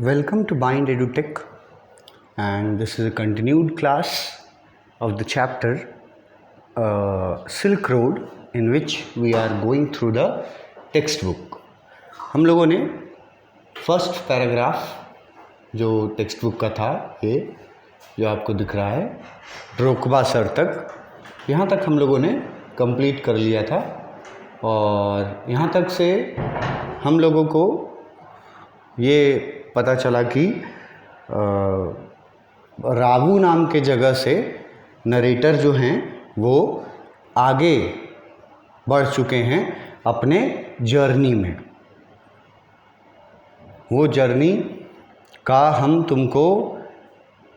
Welcome to Bind EduTech, and this is a continued class of the chapter Silk Road, in which we are going through the textbook. हम लोगों ने first paragraph जो text book का था, ये जो आपको दिख रहा है ड्रोकबा सर तक, यहाँ तक हम लोगों ने कंप्लीट कर लिया था। और यहाँ तक से हम लोगों को ये पता चला कि रावू नाम के जगह से नरेटर जो हैं वो आगे बढ़ चुके हैं अपने जर्नी में। वो जर्नी का हम तुमको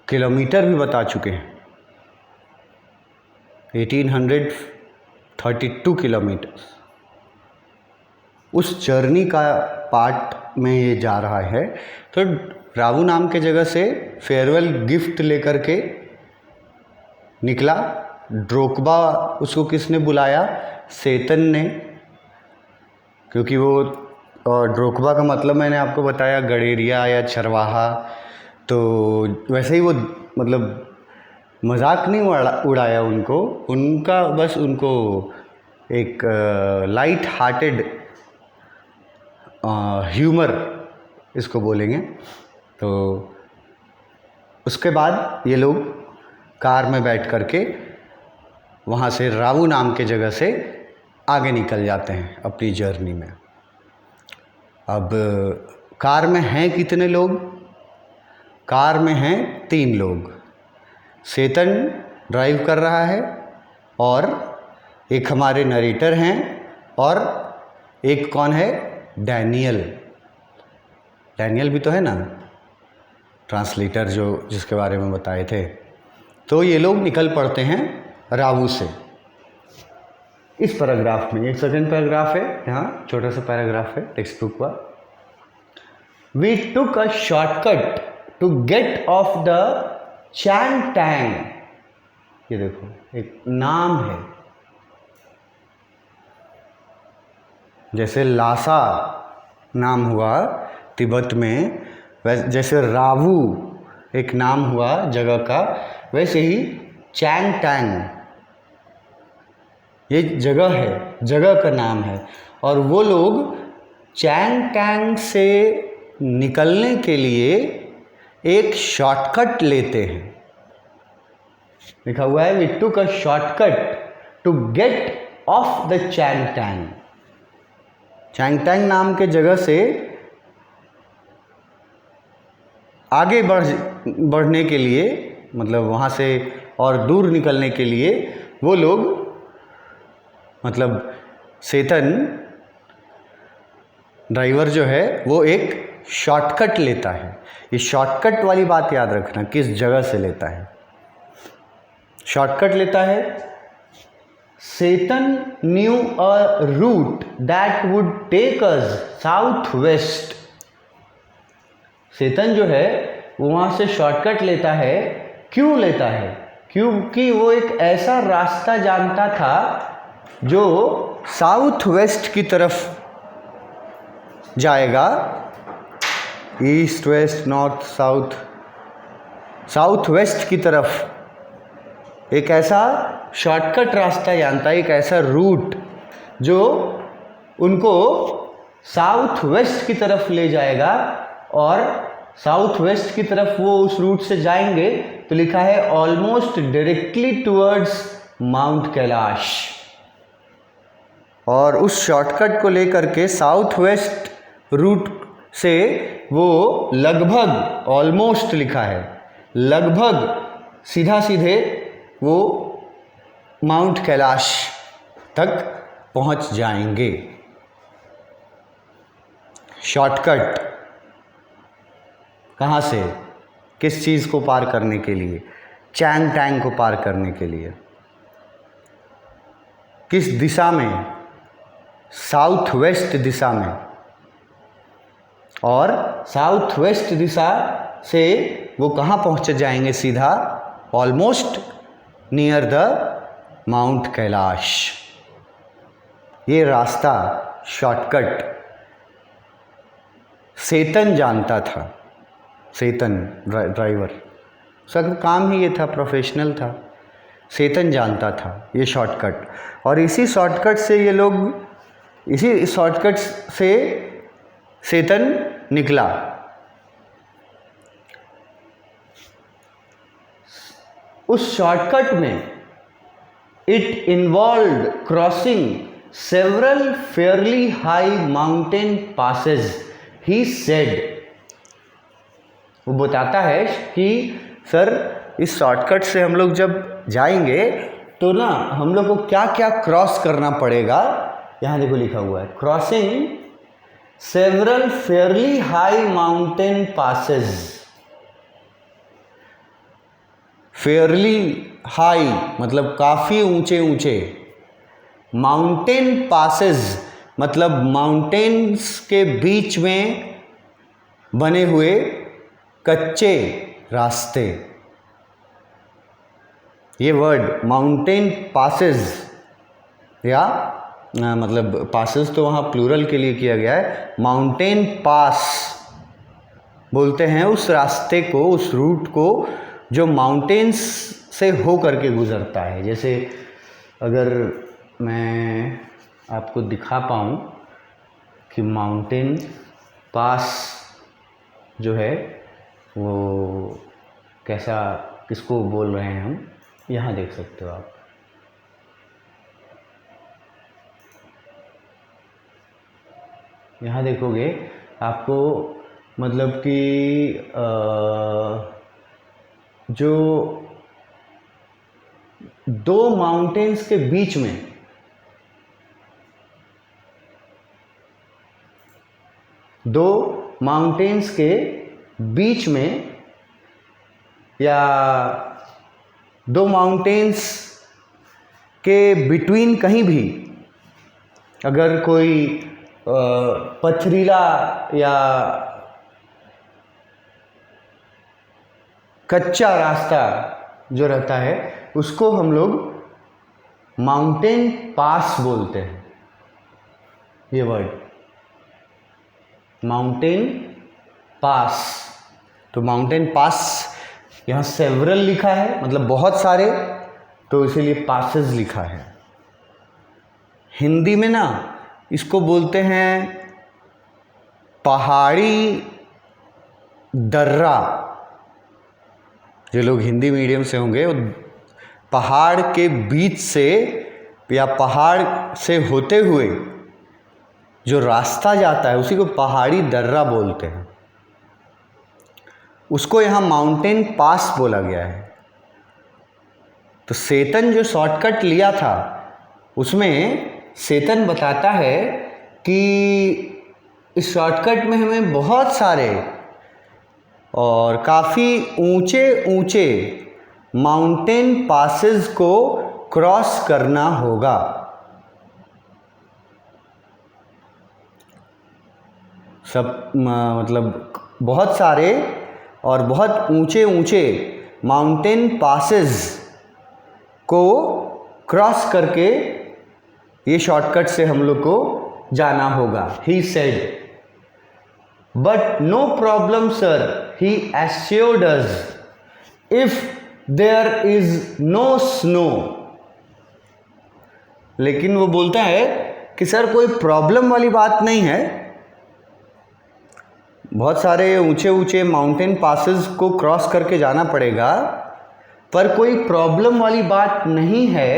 किलोमीटर भी बता चुके हैं, 1832 किलोमीटर। उस जर्नी का पार्ट में ये जा रहा है। तो रावू नाम के जगह से फेयरवेल गिफ्ट लेकर के निकला ड्रोकबा। उसको किसने बुलाया? सेतन ने, क्योंकि वो ड्रोकबा का मतलब मैंने आपको बताया गडेरिया या चरवाहा। तो वैसे ही वो मतलब मजाक नहीं उड़ाया उनको, उनका बस उनको एक लाइट हार्टेड ह्यूमर इसको बोलेंगे। तो उसके बाद ये लोग कार में बैठ करके वहाँ से रावू नाम के जगह से आगे निकल जाते हैं अपनी जर्नी में। अब कार में हैं कितने लोग? कार में हैं 3 लोग। सेतन ड्राइव कर रहा है, और एक हमारे नरेटर हैं, और एक कौन है? डैनियल। डैनियल भी तो है ना, ट्रांसलेटर जो जिसके बारे में बताए थे। तो ये लोग निकल पड़ते हैं रावू से। इस पैराग्राफ में एक सेकंड पैराग्राफ है, यहाँ छोटा सा पैराग्राफ है टेक्स्ट बुक का। We took a shortcut to get off the Changtang. ये देखो एक नाम है, जैसे लासा नाम हुआ तिब्बत में, वैसे जैसे रावू एक नाम हुआ जगह का, वैसे ही चैंगटैंग ये जगह है, जगह का नाम है। और वो लोग चैंगटैंग से निकलने के लिए एक शॉर्टकट लेते हैं। लिखा हुआ है we took a shortcut to get off the Changtang. Changtang नाम के जगह से आगे बढ़ने के लिए, मतलब वहाँ से और दूर निकलने के लिए वो लोग, मतलब सेतन ड्राइवर जो है वो एक शॉर्टकट लेता है। ये शॉर्टकट वाली बात याद रखना, किस जगह से लेता है। शॉर्टकट लेता है। Satan knew a route that would take us southwest. सेतन जो है वो वहाँ से शॉर्टकट लेता है। क्यों लेता है? क्योंकि वो एक ऐसा रास्ता जानता था जो साउथ वेस्ट की तरफ जाएगा। East west north south, south west की तरफ एक ऐसा शॉर्टकट रास्ता जानता है, एक ऐसा रूट जो उनको साउथ वेस्ट की तरफ ले जाएगा। और साउथ वेस्ट की तरफ वो उस रूट से जाएंगे तो लिखा है almost directly towards mount Kailash. और उस शॉर्टकट को लेकर के साउथ वेस्ट रूट से वो लगभग, ऑलमोस्ट लिखा है, लगभग सीधा सीधे वो माउंट कैलाश तक पहुंच जाएंगे। शॉर्टकट कहाँ से? किस चीज़ को पार करने के लिए? चैंगटैंग को पार करने के लिए। किस दिशा में? साउथ वेस्ट दिशा में। और साउथ वेस्ट दिशा से वो कहाँ पहुँच जाएंगे? सीधा almost near the mount Kailash. ये रास्ता, शॉर्टकट सेतन जानता था। सेतन ड्राइवर, उसका काम ही ये था, प्रोफेशनल था, सेतन जानता था ये शॉर्टकट, और इसी शॉर्टकट से सेतन निकला। उस शॉर्टकट में it involved crossing several fairly high mountain passes, he said. वो बताता है कि सर इस शॉर्टकट से हम लोग जब जाएंगे तो ना हम लोग को क्या क्या क्रॉस करना पड़ेगा। यहाँ देखो लिखा हुआ है, crossing several fairly high mountain passes. Fairly high मतलब काफ़ी ऊंचे ऊंचे, माउंटेन पासेज मतलब माउंटेन्स के बीच में बने हुए कच्चे रास्ते। ये वर्ड माउंटेन पासेज या मतलब पासेज तो वहाँ प्लूरल के लिए किया गया है, माउंटेन पास बोलते हैं उस रास्ते को, उस रूट को जो माउंटेन्स से हो करके गुज़रता है। जैसे अगर मैं आपको दिखा पाऊँ कि माउंटेन पास जो है वो कैसा, किसको बोल रहे हैं हम, यहाँ देख सकते हो आप। यहाँ देखोगे आपको मतलब कि जो दो माउंटेन्स के बीच में या दो माउंटेन्स के बिटवीन कहीं भी अगर कोई पथरीला या कच्चा रास्ता जो रहता है उसको हम लोग माउंटेन पास बोलते हैं। ये वर्ड माउंटेन पास, तो माउंटेन पास यहाँ सेवरल लिखा है मतलब बहुत सारे, तो इसीलिए पासेस लिखा है। हिंदी में ना इसको बोलते हैं पहाड़ी दर्रा। जो लोग हिंदी मीडियम से होंगे वो पहाड़ के बीच से या पहाड़ से होते हुए जो रास्ता जाता है उसी को पहाड़ी दर्रा बोलते हैं। उसको यहाँ माउंटेन पास बोला गया है। तो सेतन जो शॉर्टकट लिया था उसमें सेतन बताता है कि इस शॉर्टकट में हमें बहुत सारे और काफ़ी ऊंचे ऊंचे माउंटेन पासेस को क्रॉस करना होगा। सब मतलब बहुत सारे और बहुत ऊंचे ऊंचे माउंटेन पासेस को क्रॉस करके ये शॉर्टकट से हम लोग को जाना होगा। He said but no problem sir, he assured us, if there is no snow. लेकिन वो बोलता है कि सर कोई प्रॉब्लम वाली बात नहीं है, बहुत सारे ऊंचे ऊंचे माउंटेन पासेस को क्रॉस करके जाना पड़ेगा पर कोई प्रॉब्लम वाली बात नहीं है,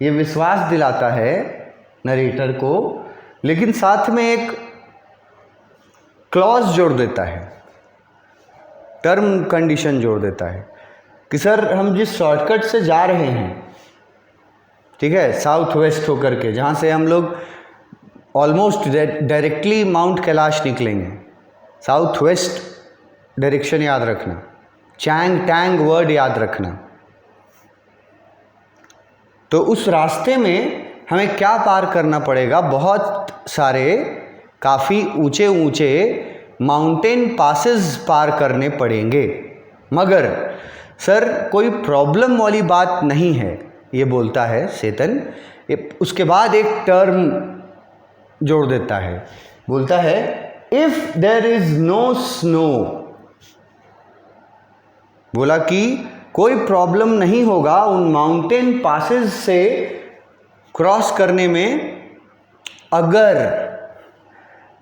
ये विश्वास दिलाता है नरेटर को। लेकिन साथ में एक क्लॉज जोड़ देता है, टर्म कंडीशन जोड़ देता है कि सर हम जिस शॉर्टकट से जा रहे हैं, ठीक है, साउथ वेस्ट होकर के, जहाँ से हम लोग ऑलमोस्ट डायरेक्टली माउंट कैलाश निकलेंगे, साउथ वेस्ट डायरेक्शन याद रखना, चैंग टैंग वर्ड याद रखना। तो उस रास्ते में हमें क्या पार करना पड़ेगा, बहुत सारे काफ़ी ऊंचे ऊंचे माउंटेन पासेस पार करने पड़ेंगे, मगर सर कोई प्रॉब्लम वाली बात नहीं है, ये बोलता है सेतन। उसके बाद एक टर्म जोड़ देता है, बोलता है if there is no snow, बोला कि कोई प्रॉब्लम नहीं होगा उन माउंटेन पासेस से क्रॉस करने में अगर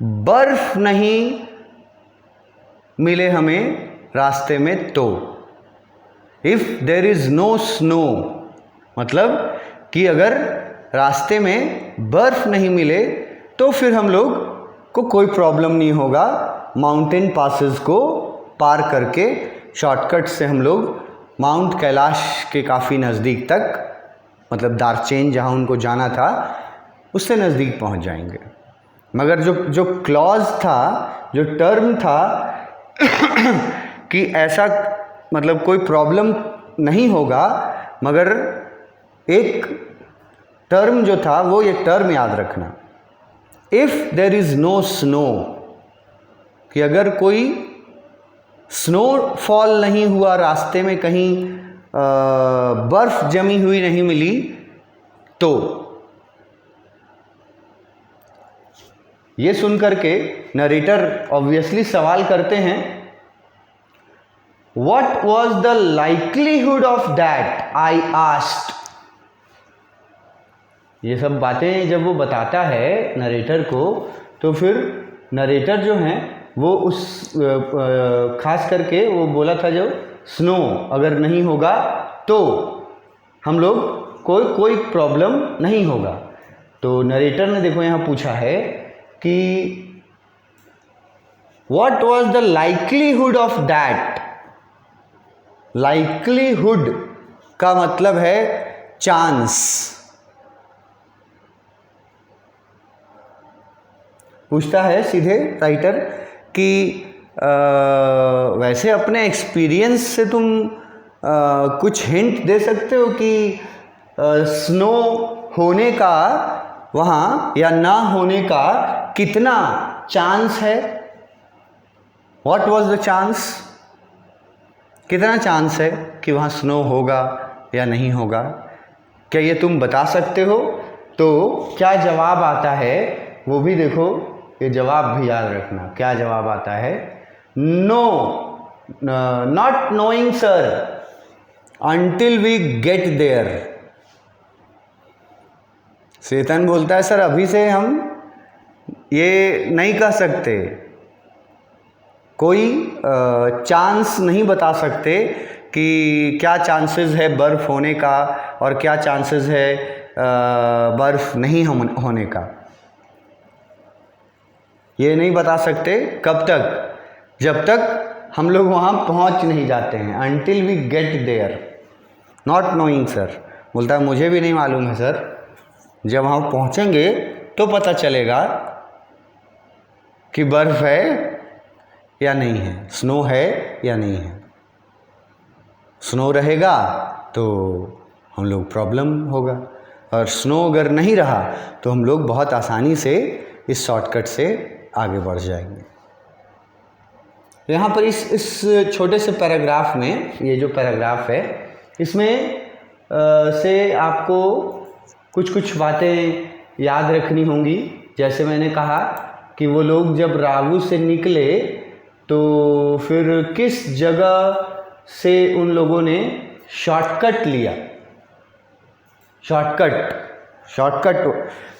बर्फ नहीं मिले हमें रास्ते में तो। If there is no snow, मतलब कि अगर रास्ते में बर्फ नहीं मिले तो फिर हम लोग को कोई प्रॉब्लम नहीं होगा माउंटेन पासेस को पार करके शॉर्टकट से हम लोग माउंट कैलाश के काफ़ी नज़दीक तक, मतलब दार्चेन जहाँ उनको जाना था उससे नज़दीक पहुँच जाएंगे। मगर जो क्लॉज था, जो टर्म था कि ऐसा मतलब कोई प्रॉब्लम नहीं होगा, मगर एक टर्म जो था वो ये टर्म याद रखना, if there is no snow, कि अगर कोई स्नोफॉल नहीं हुआ रास्ते में, कहीं बर्फ जमी हुई नहीं मिली तो। ये सुन करके नरेटर ऑब्वियसली सवाल करते हैं, what was the likelihood of that I asked. ये सब बातें जब वो बताता है नरेटर को, तो फिर नरेटर जो हैं वो उस खास करके वो बोला था जो स्नो अगर नहीं होगा तो हम लोग कोई प्रॉब्लम नहीं होगा। तो नरेटर ने देखो यहाँ पूछा है कि what was the likelihood of that. Likelihood का मतलब है चांस। पूछता है सीधे राइटर कि वैसे अपने एक्सपीरियंस से तुम कुछ हिंट दे सकते हो कि स्नो होने का वहाँ या ना होने का कितना चांस है। व्हाट वाज द चांस, कितना चांस है कि वहाँ स्नो होगा या नहीं होगा, क्या ये तुम बता सकते हो। तो क्या जवाब आता है वो भी देखो, ये जवाब भी याद रखना। क्या जवाब आता है, no not knowing sir until we get there. Chetan बोलता है सर अभी से हम ये नहीं कह सकते, कोई चांस नहीं बता सकते कि क्या चांसेस है बर्फ़ होने का और क्या चांसेस है बर्फ़ नहीं होने का। ये नहीं बता सकते कब तक, जब तक हम लोग वहाँ पहुँच नहीं जाते हैं। Until we get there, not knowing sir. बोलता है मुझे भी नहीं मालूम है सर, जब वहाँ पहुँचेंगे तो पता चलेगा कि बर्फ़ है या नहीं है, स्नो है या नहीं है। स्नो रहेगा तो हम लोग प्रॉब्लम होगा, और स्नो अगर नहीं रहा तो हम लोग बहुत आसानी से इस शॉर्टकट से आगे बढ़ जाएंगे। यहाँ पर इस छोटे से पैराग्राफ में, ये जो पैराग्राफ है इसमें से आपको कुछ बातें याद रखनी होंगी। जैसे मैंने कहा कि वो लोग जब रावू से निकले तो फिर किस जगह से उन लोगों ने शॉर्टकट लिया। शॉर्टकट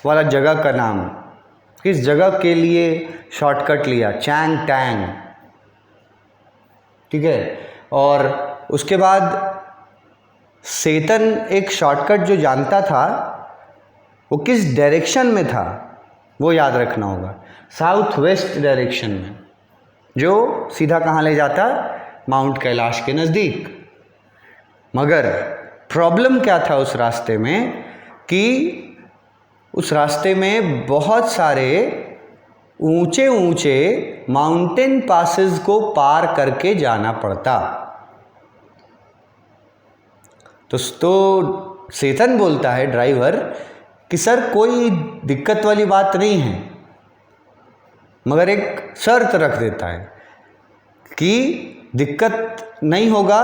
वाला जगह का नाम, किस जगह के लिए शॉर्टकट लिया, चैंग टैंग, ठीक है। और उसके बाद चेतन एक शॉर्टकट जो जानता था वो किस डायरेक्शन में था वो याद रखना होगा, साउथ वेस्ट डायरेक्शन में, जो सीधा कहाँ ले जाता, माउंट कैलाश के नज़दीक। मगर प्रॉब्लम क्या था उस रास्ते में कि उस रास्ते में बहुत सारे ऊंचे ऊंचे माउंटेन पासेस को पार करके जाना पड़ता। तो चेतन बोलता है ड्राइवर कि सर कोई दिक्कत वाली बात नहीं है, मगर एक शर्त रख देता है कि दिक्कत नहीं होगा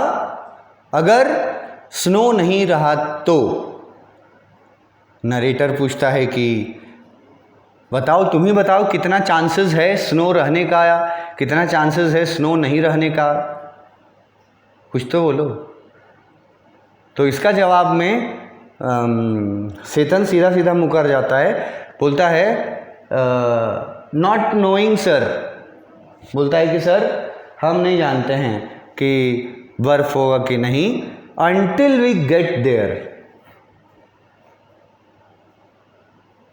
अगर स्नो नहीं रहा तो। नरेटर पूछता है कि बताओ, तुम ही बताओ कितना चांसेस है स्नो रहने का या कितना चांसेस है स्नो नहीं रहने का। कुछ तो बोलो। तो इसका जवाब में चेतन सीधा सीधा मुकर जाता है, बोलता है नॉट नोइंग सर, बोलता है कि सर हम नहीं जानते हैं कि बर्फ होगा कि नहीं, अनटिल वी गेट देयर,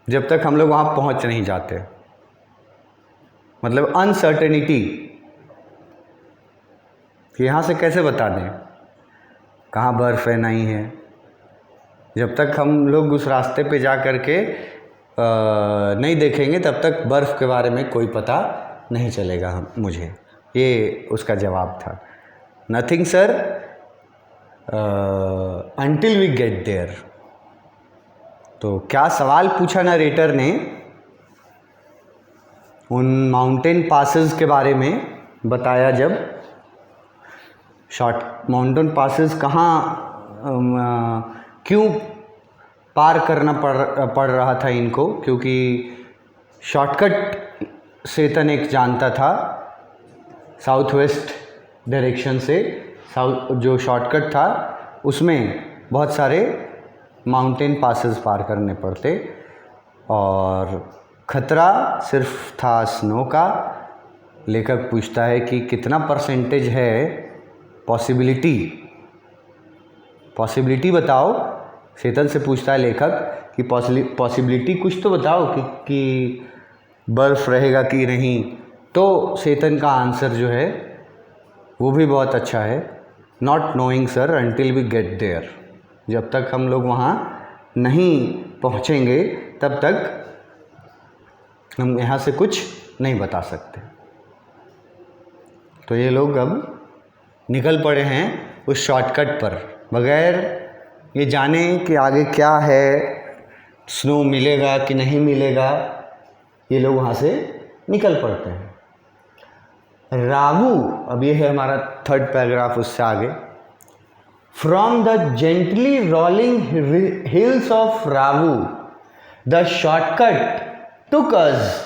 जब तक हम लोग वहाँ पहुँच नहीं जाते। मतलब अनसर्टेनिटी, यहाँ से कैसे बता दें कहाँ बर्फ़ है नहीं है, जब तक हम लोग उस रास्ते पे जा कर के नहीं देखेंगे तब तक बर्फ़ के बारे में कोई पता नहीं चलेगा मुझे। ये उसका जवाब था, nothing sir until we get there. तो क्या सवाल पूछा नरेटर ने उन माउंटेन पासेस के बारे में बताया, जब शॉर्ट माउंटेन पासेस कहाँ क्यों पार करना पड़ रहा था इनको, क्योंकि शॉर्टकट चेतन एक जानता था साउथ वेस्ट डायरेक्शन से, जो शॉर्टकट था उसमें बहुत सारे माउंटेन पासेस पार करने पड़ते और खतरा सिर्फ था स्नो का। लेखक पूछता है कि कितना परसेंटेज है पॉसिबिलिटी बताओ। चेतन से पूछता है लेखक कि पॉसिबिलिटी कुछ तो बताओ कि बर्फ़ रहेगा कि नहीं। तो चेतन का आंसर जो है वो भी बहुत अच्छा है, not knowing sir until we get there, जब तक हम लोग वहाँ नहीं पहुँचेंगे तब तक हम यहाँ से कुछ नहीं बता सकते। तो ये लोग अब निकल पड़े हैं उस शॉर्टकट पर, बगैर ये जाने कि आगे क्या है, स्नो मिलेगा कि नहीं मिलेगा, ये लोग वहाँ से निकल पड़ते हैं। रावू, अब ये है हमारा थर्ड पैराग्राफ, उससे आगे, from the gently rolling hills of Rawu the shortcut took us.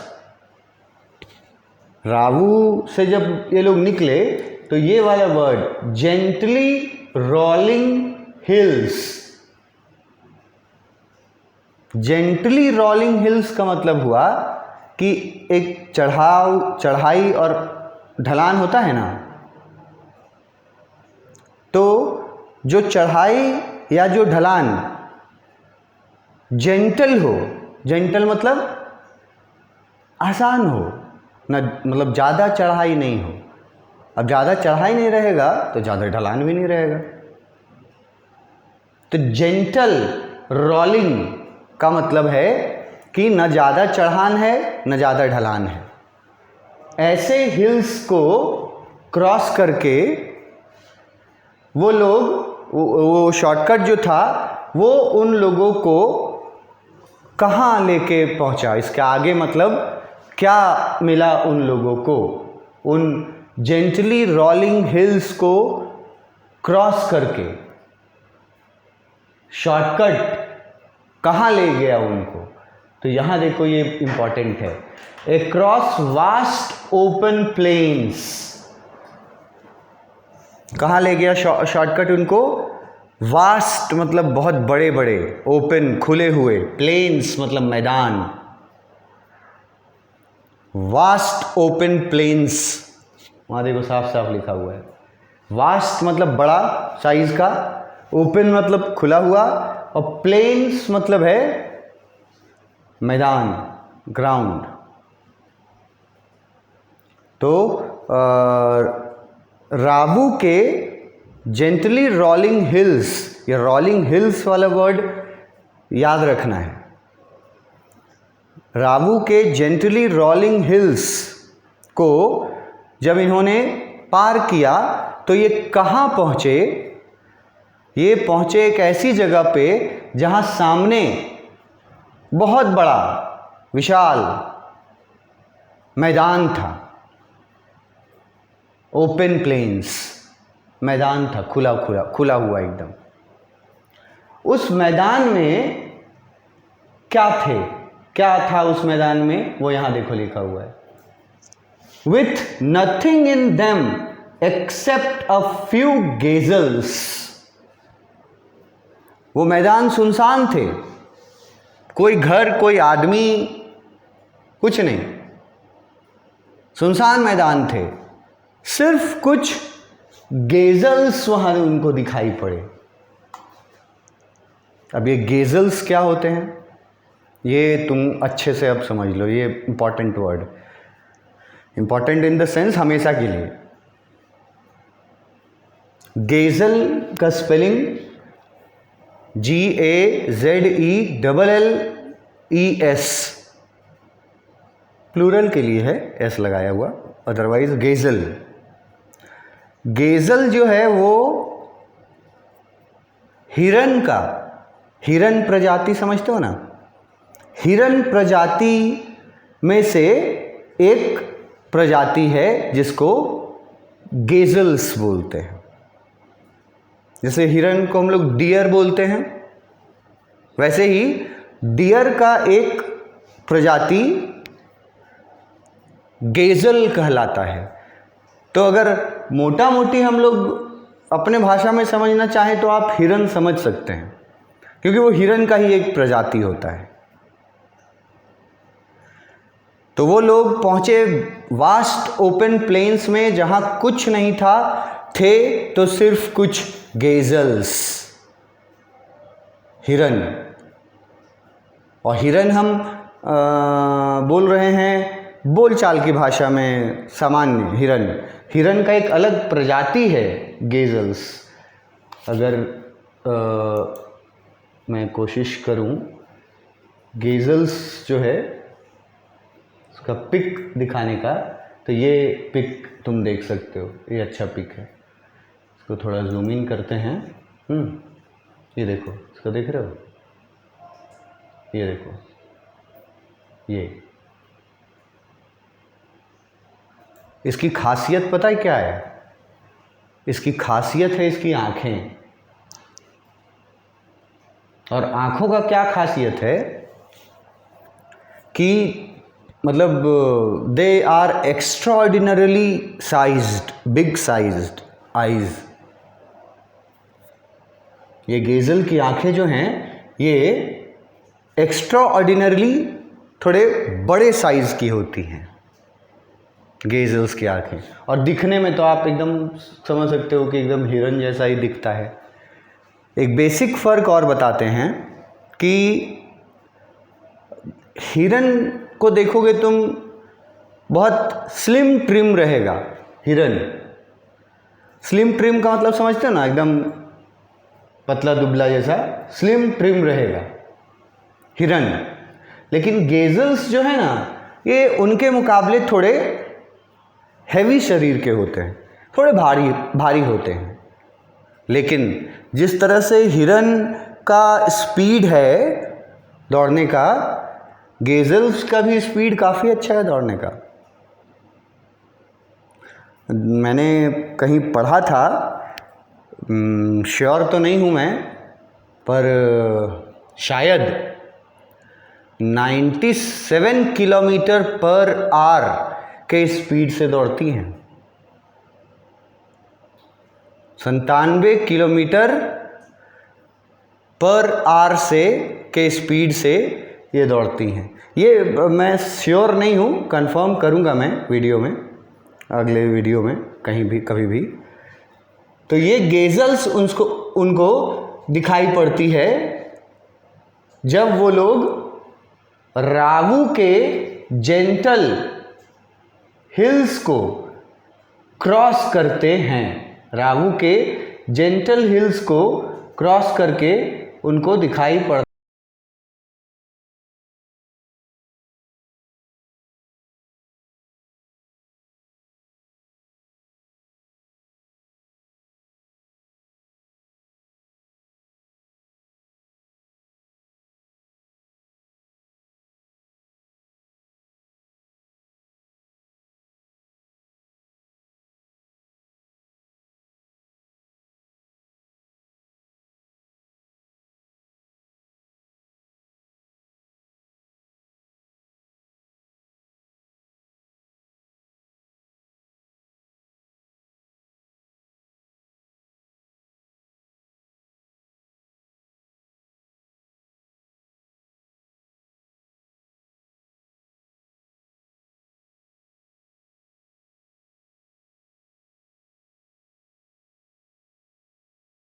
Rawu से जब ये लोग निकले तो ये वाला word gently rolling hills, gently rolling hills का मतलब हुआ कि एक चढ़ाई और ढलान होता है ना, तो जो चढ़ाई या जो ढलान जेंटल हो, जेंटल मतलब आसान हो ना, मतलब ज़्यादा चढ़ाई नहीं हो। अब ज़्यादा चढ़ाई नहीं रहेगा तो ज़्यादा ढलान भी नहीं रहेगा। तो जेंटल रोलिंग का मतलब है कि न ज़्यादा चढ़ान है न ज़्यादा ढलान है। ऐसे हिल्स को क्रॉस करके वो लोग, वो शॉर्टकट जो था वो उन लोगों को कहाँ लेके पहुँचा, इसके आगे मतलब क्या मिला उन लोगों को, उन जेंटली रोलिंग हिल्स को क्रॉस करके शॉर्टकट कहाँ ले गया उनको। तो यहाँ देखो ये इम्पॉर्टेंट है, अक्रॉस वास्ट ओपन प्लेन्स, कहाँ ले गया शॉर्टकट उनको, वास्ट मतलब बहुत बड़े बड़े, ओपन खुले हुए, प्लेन्स मतलब मैदान, वास्ट ओपन प्लेन्स, वहाँ देखो साफ साफ लिखा हुआ है। वास्ट मतलब बड़ा साइज का, ओपन मतलब खुला हुआ, और प्लेन्स मतलब है मैदान, ग्राउंड। तो रावू के जेंटली रोलिंग हिल्स, ये रोलिंग हिल्स वाला वर्ड याद रखना है। रावू के जेंटली रोलिंग हिल्स को जब इन्होंने पार किया तो ये कहाँ पहुँचे, ये पहुँचे एक ऐसी जगह पे जहाँ सामने बहुत बड़ा विशाल मैदान था, ओपन प्लेन्स मैदान था, खुला हुआ एकदम। उस मैदान में क्या था उस मैदान में, वो यहाँ देखो लिखा हुआ है, with nothing in them except a few gazelles. वो मैदान सुनसान थे, कोई घर, कोई आदमी, कुछ नहीं, सुनसान मैदान थे। सिर्फ कुछ गेजल्स वहां उनको दिखाई पड़े। अब ये गेजल्स क्या होते हैं, ये तुम अच्छे से अब समझ लो। ये important word, important in the sense हमेशा के लिए। गेजल का स्पेलिंग GAZELLES, प्लूरल के लिए है एस लगाया हुआ, अदरवाइज गेजल। गेजल जो है वो हिरन का, हिरन प्रजाति समझते हो ना, हिरन प्रजाति में से एक प्रजाति है जिसको गेजल्स बोलते हैं। जैसे हिरन को हम लोग डियर बोलते हैं, वैसे ही डियर का एक प्रजाति गेजल कहलाता है। तो अगर मोटा मोटी हम लोग अपने भाषा में समझना चाहें तो आप हिरन समझ सकते हैं, क्योंकि वो हिरन का ही एक प्रजाति होता है। तो वो लोग पहुंचे वास्ट ओपन प्लेन्स में जहां कुछ नहीं था, थे तो सिर्फ कुछ गेजल्स, हिरन। और हिरन हम बोल रहे हैं बोलचाल की भाषा में सामान्य हिरन। हिरन का एक अलग प्रजाति है गेजल्स। अगर मैं कोशिश करूं, गेजल्स जो है उसका पिक दिखाने का, तो ये पिक तुम देख सकते हो, ये अच्छा पिक है। इसको थोड़ा जूम इन करते हैं। ये देखो, इसको देख रहे हो, ये देखो, ये इसकी खासियत पता है क्या है? इसकी खासियत है इसकी आँखें। और आँखों का क्या खासियत है कि मतलब they are extraordinarily sized, big sized eyes. ये गेजल की आँखें जो हैं ये एक्स्ट्राऑर्डिनरीली थोड़े बड़े साइज की होती हैं, गेजल्स की आँखें। और दिखने में तो आप एकदम समझ सकते हो कि एकदम हिरन जैसा ही दिखता है। एक बेसिक फ़र्क और बताते हैं कि हिरन को देखोगे तुम, बहुत स्लिम ट्रिम रहेगा हिरन। स्लिम ट्रिम का मतलब समझते हो ना, एकदम पतला दुबला जैसा स्लिम ट्रिम रहेगा हिरन। लेकिन गेजल्स जो है ना, ये उनके मुकाबले थोड़े हैवी शरीर के होते हैं, थोड़े भारी भारी होते हैं। लेकिन जिस तरह से हिरन का स्पीड है दौड़ने का, गेजल्स का भी स्पीड काफ़ी अच्छा है दौड़ने का। मैंने कहीं पढ़ा था, श्योर तो नहीं हूँ मैं, पर शायद 97 किलोमीटर पर आवर के स्पीड से दौड़ती हैं। 97 किलोमीटर पर आवर से के स्पीड से ये दौड़ती हैं। ये मैं श्योर नहीं हूँ, कंफर्म करूँगा मैं वीडियो में, अगले वीडियो में कहीं भी कभी भी। तो ये गेजल्स उनको दिखाई पड़ती है जब वो लोग रावू के जेंटल हिल्स को क्रॉस करते हैं। रावू के जेंटल हिल्स को क्रॉस करके उनको दिखाई पड़ता